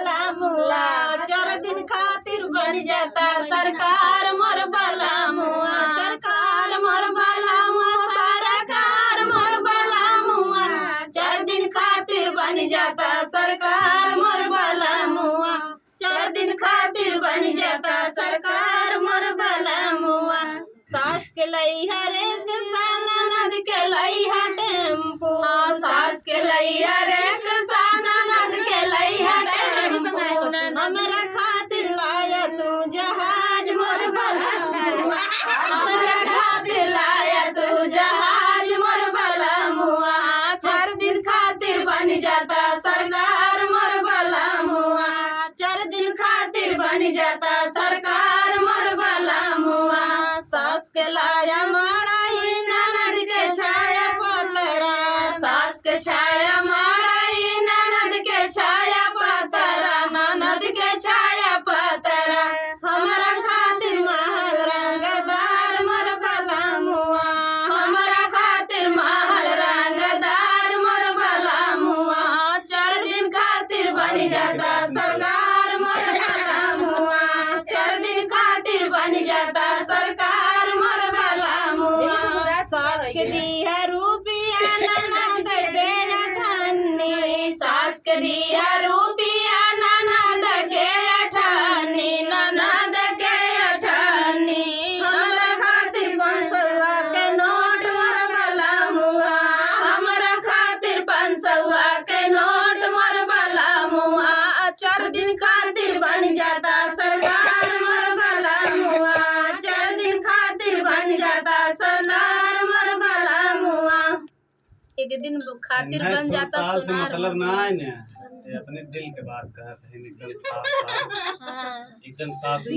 बला मुआ, 4 दिन खातिर बन जाता सरकार मोर बला मुआ, सरकार मोर बला मुआ, सरकार मोर बला मुआ, 4 दिन खातिर बन जाता सरकार मोर बला मुआ, 4 दिन खातिर बन जाता सरकार मोर बला मुआ। सास के लई हर एक साना नद के लई है टेम्पू, सास के लई हर एक साना नद के लई है टेम्पू, हमरा खातिर लाया तू जहाज मोर बला मुआ, हमरा खातिर लाया तू जहाज मोर बला मुआ, 4 दिन खातिर बन जाता सरकार मोर बला मुआ, 4 दिन खातिर बन जाता सरकार मोर बला मुआ। सास के लाया माड़ाई ननद के छाया पतरा, सास के छाया माड़ाई ननद के छाया पतरा, ननद के छाया पतरा, हमारा खातिर महल रंगदार मोर बला मुआ, हमारा खातिर महल रंगदार मोर बला मुआ, 4 दिन खातिर बन जाता सरकार मोर बला मुआ, 4 दिन खातिर बन जाता सरकार मोर बला मुआ। सास के दिया रुपया ननद के अठन्नी, सास के दिया रुपया ननद के अठन्नी, ननद के अठन्नी, हमरा खातिर 500 के नोट मोर बला मुआ, हमरा खातिर 500 के नोट मोर बला मुआ, 4 दिन खातिर बन जाता सरकार मोर बला मुआ, 4 दिन खातिर बन जाता सरकार मोर बला मुआ। एक दिन खातिर बन जाता सोनार मतलब ना है ना, अपने दिल के बात कहते हैं एकदम साफ साफ, एकदम साफ।